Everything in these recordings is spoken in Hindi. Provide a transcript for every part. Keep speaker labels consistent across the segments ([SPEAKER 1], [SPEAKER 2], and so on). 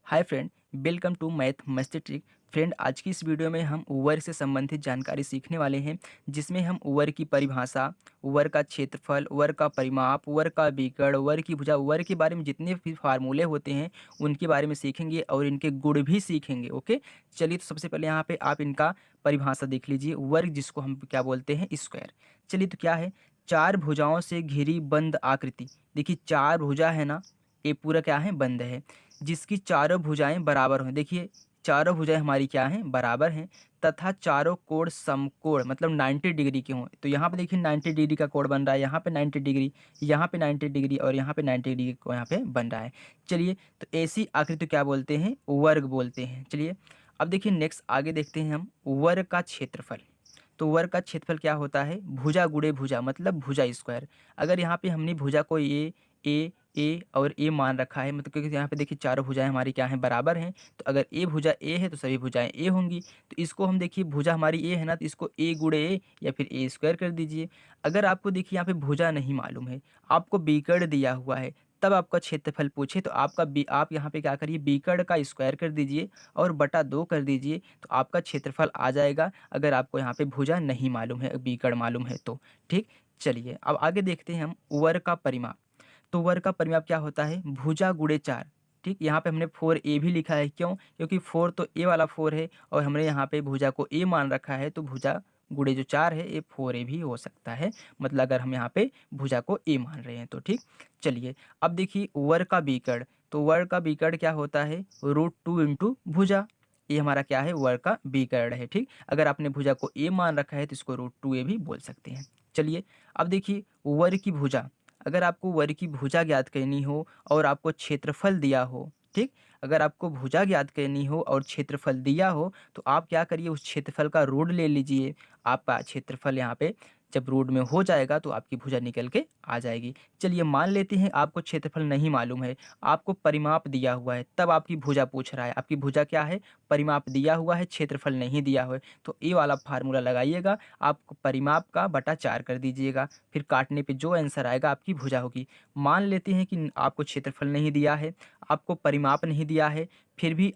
[SPEAKER 1] Hi friend, welcome to math मस्ती ट्रिक। फ्रेंड, आज की इस वीडियो में हम वर्ग से संबंधित जानकारी सीखने वाले हैं, जिसमें हम वर्ग की परिभाषा, वर्ग का क्षेत्रफल, वर्ग का परिमाप, वर्ग का विकर्ण, वर्ग की भुजा, वर्ग के बारे में जितने भी फार्मूले होते हैं उनके बारे में सीखेंगे और इनके गुण भी सीखेंगे। ओके, चलिए तो सबसे पहले यहाँ पे आप इनका परिभाषा देख लीजिए। वर्ग जिसको हम क्या बोलते हैं, स्क्वायर। चलिए तो क्या है, चार भुजाओं से घिरी बंद आकृति। देखिए चार भुजा है ना, ये पूरा क्या है, बंद है, जिसकी चारों भुजाएं बराबर हों। देखिए चारों भुजाएं हमारी क्या हैं, बराबर हैं, तथा चारों कोण समकोण मतलब 90 डिग्री के हों। तो यहाँ पे देखिए 90 डिग्री का कोण बन रहा है, यहाँ पे 90 डिग्री, यहाँ पे 90 डिग्री और यहाँ पे 90 डिग्री को यहाँ पे बन रहा है। चलिए तो ऐसी आकृति क्या बोलते हैं, वर्ग बोलते हैं। चलिए अब देखिए नेक्स्ट आगे देखते हैं हम वर्ग का क्षेत्रफल। तो वर्ग का क्षेत्रफल क्या होता है, भुजा गुणे भुजा मतलब भुजा स्क्वायर। अगर यहाँ पे हमने भुजा को ए और ए मान रखा है, मतलब क्योंकि यहाँ पे देखिए चारों भुजाएं हमारी क्या हैं, बराबर हैं। तो अगर ए भुजा ए है तो सभी भुजाएं ए होंगी। तो इसको हम देखिए भुजा हमारी ए है ना, तो इसको ए गुणे ए या फिर ए स्क्वायर कर दीजिए। अगर आपको देखिए यहाँ पे भुजा नहीं मालूम है, आपको विकर्ण दिया हुआ है, तब आपका क्षेत्रफल पूछे तो आप यहाँ पे क्या करिए, विकर्ण का स्क्वायर कर दीजिए और बटा 2 कर दीजिए, तो आपका क्षेत्रफल आ जाएगा। अगर आपको यहाँ पे भुजा नहीं मालूम है, विकर्ण मालूम है तो। ठीक, चलिए अब आगे देखते हैं हम वर्ग का परिमाप। तो वर्ग का परिमाप क्या होता है, भुजा गुणे 4। ठीक, यहाँ पे हमने 4a भी लिखा है, क्यों, क्योंकि 4 तो ए वाला 4 है और हमने यहाँ पे भुजा को ए मान रखा है, तो भुजा गुणे जो 4 है ये 4a भी हो सकता है, मतलब अगर हम यहाँ पे भुजा को ए मान रहे हैं तो। ठीक, चलिए अब देखिए वर्ग का विकर्ण। तो वर्ग का विकर्ण क्या होता है, √2 इंटू भुजा। ये हमारा क्या है, वर्ग का विकर्ण है। ठीक, अगर आपने भुजा को ए मान रखा है तो इसको √2a भी बोल सकते हैं। चलिए अब देखिए वर्ग की भुजा। अगर आपको वर्ग की भुजा ज्ञात करनी हो और आपको क्षेत्रफल दिया हो, ठीक, अगर आपको भुजा ज्ञात करनी हो और क्षेत्रफल दिया हो तो आप क्या करिए, उस क्षेत्रफल का रूट ले लीजिए। आपका क्षेत्रफल यहाँ पे जब रूट में हो जाएगा तो आपकी भुजा निकल के आ जाएगी। चलिए मान लेते हैं आपको क्षेत्रफल नहीं मालूम है, आपको परिमाप दिया हुआ है, तब आपकी भुजा पूछ रहा है। आपकी भुजा क्या है, परिमाप दिया हुआ है, क्षेत्रफल नहीं दिया हुआ है, तो ये वाला फार्मूला लगाइएगा। आपको परिमाप का बटा 4 कर दीजिएगा, फिर काटने पे जो आंसर आएगा आपकी भुजा होगी। मान लेते हैं कि आपको क्षेत्रफल नहीं दिया है, आपको परिमाप नहीं दिया है, फिर भी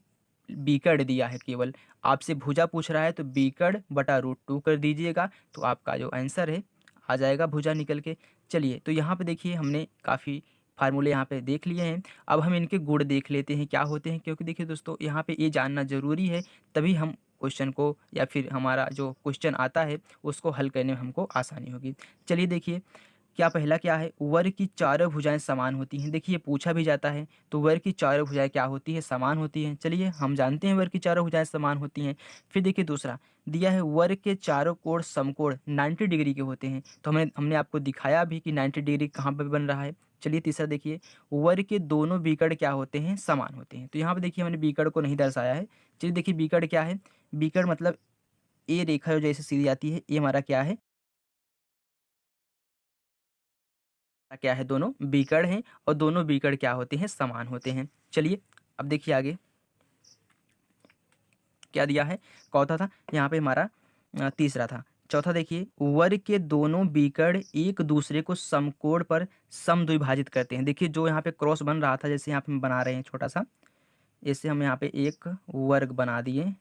[SPEAKER 1] विकर्ण दिया है, केवल आपसे भुजा पूछ रहा है, तो विकर्ण बटा √2 कर दीजिएगा, तो आपका जो आंसर है आ जाएगा भुजा निकल के। चलिए तो यहाँ पे देखिए हमने काफ़ी फार्मूले यहाँ पे देख लिए हैं। अब हम इनके गुण देख लेते हैं क्या होते हैं, क्योंकि देखिए दोस्तों यहाँ पे ये जानना ज़रूरी है, तभी हम क्वेश्चन को या फिर हमारा जो क्वेश्चन आता है उसको हल करने में हमको आसानी होगी। चलिए देखिए क्या पहला क्या है, वर्ग की चारों भुजाएं समान होती हैं। देखिए पूछा भी जाता है, तो वर्ग की चारों भुजाएं क्या होती है, समान होती हैं। चलिए हम जानते हैं वर्ग की चारों भुजाएं समान होती हैं। फिर देखिए दूसरा दिया है, वर्ग के चारों कोण समकोण 90 डिग्री के होते हैं। तो हमने आपको दिखाया भी कि 90 डिग्री कहाँ पर बन रहा है। चलिए तीसरा देखिए, वर्ग के दोनों विकर्ण क्या होते हैं, समान होते हैं। तो यहाँ पे देखिए हमने विकर्ण को नहीं दर्शाया है। चलिए देखिए विकर्ण क्या है, विकर्ण मतलब ए रेखा जो जैसे सीधी आती है, ये हमारा क्या है, क्या है, दोनों विकर्ण हैं और दोनों विकर्ण क्या होते हैं, समान होते हैं। चलिए अब देखिए आगे क्या दिया है, चौथा था यहाँ पे हमारा, तीसरा था। चौथा देखिए, वर्ग के दोनों विकर्ण एक दूसरे को समकोण पर समद्विभाजित करते हैं। देखिए जो यहाँ पे क्रॉस बन रहा था, जैसे यहाँ पे हम बना रहे हैं छोटा सा, इससे हम यहाँ पे एक वर्ग बना दिए।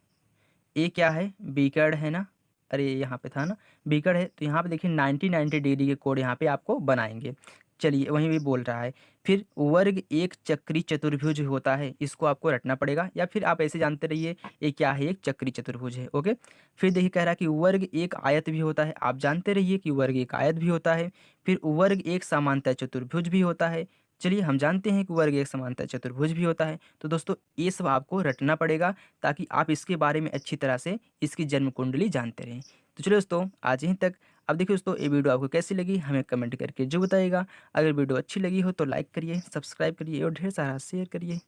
[SPEAKER 1] ये क्या है, विकर्ण है ना, अरे यहाँ पे था ना, विकर्ण है, तो यहाँ पे देखिए 90 डिग्री के कोण यहाँ पे आपको बनाएंगे। चलिए वहीं भी बोल रहा है। फिर वर्ग एक चक्री चतुर्भुज होता है, इसको आपको रटना पड़ेगा, या फिर आप ऐसे जानते रहिए ये क्या है, एक चक्री चतुर्भुज है। ओके, फिर देखिए कह रहा है कि वर्ग एक आयत भी होता है, आप जानते रहिए कि वर्ग एक आयत भी होता है। फिर वर्ग एक समांतर चतुर्भुज भी होता है। चलिए हम जानते हैं कि वर्ग एक समांतर चतुर्भुज भी होता है। तो दोस्तों ये सब आपको रटना पड़ेगा, ताकि आप इसके बारे में अच्छी तरह से इसकी जन्म कुंडली जानते रहें। तो चलिए दोस्तों आज यहीं तक। अब देखिए दोस्तों ये वीडियो आपको कैसी लगी हमें कमेंट करके जो बताइएगा। अगर वीडियो अच्छी लगी हो तो लाइक करिए, सब्सक्राइब करिए और ढेर सारा शेयर करिए।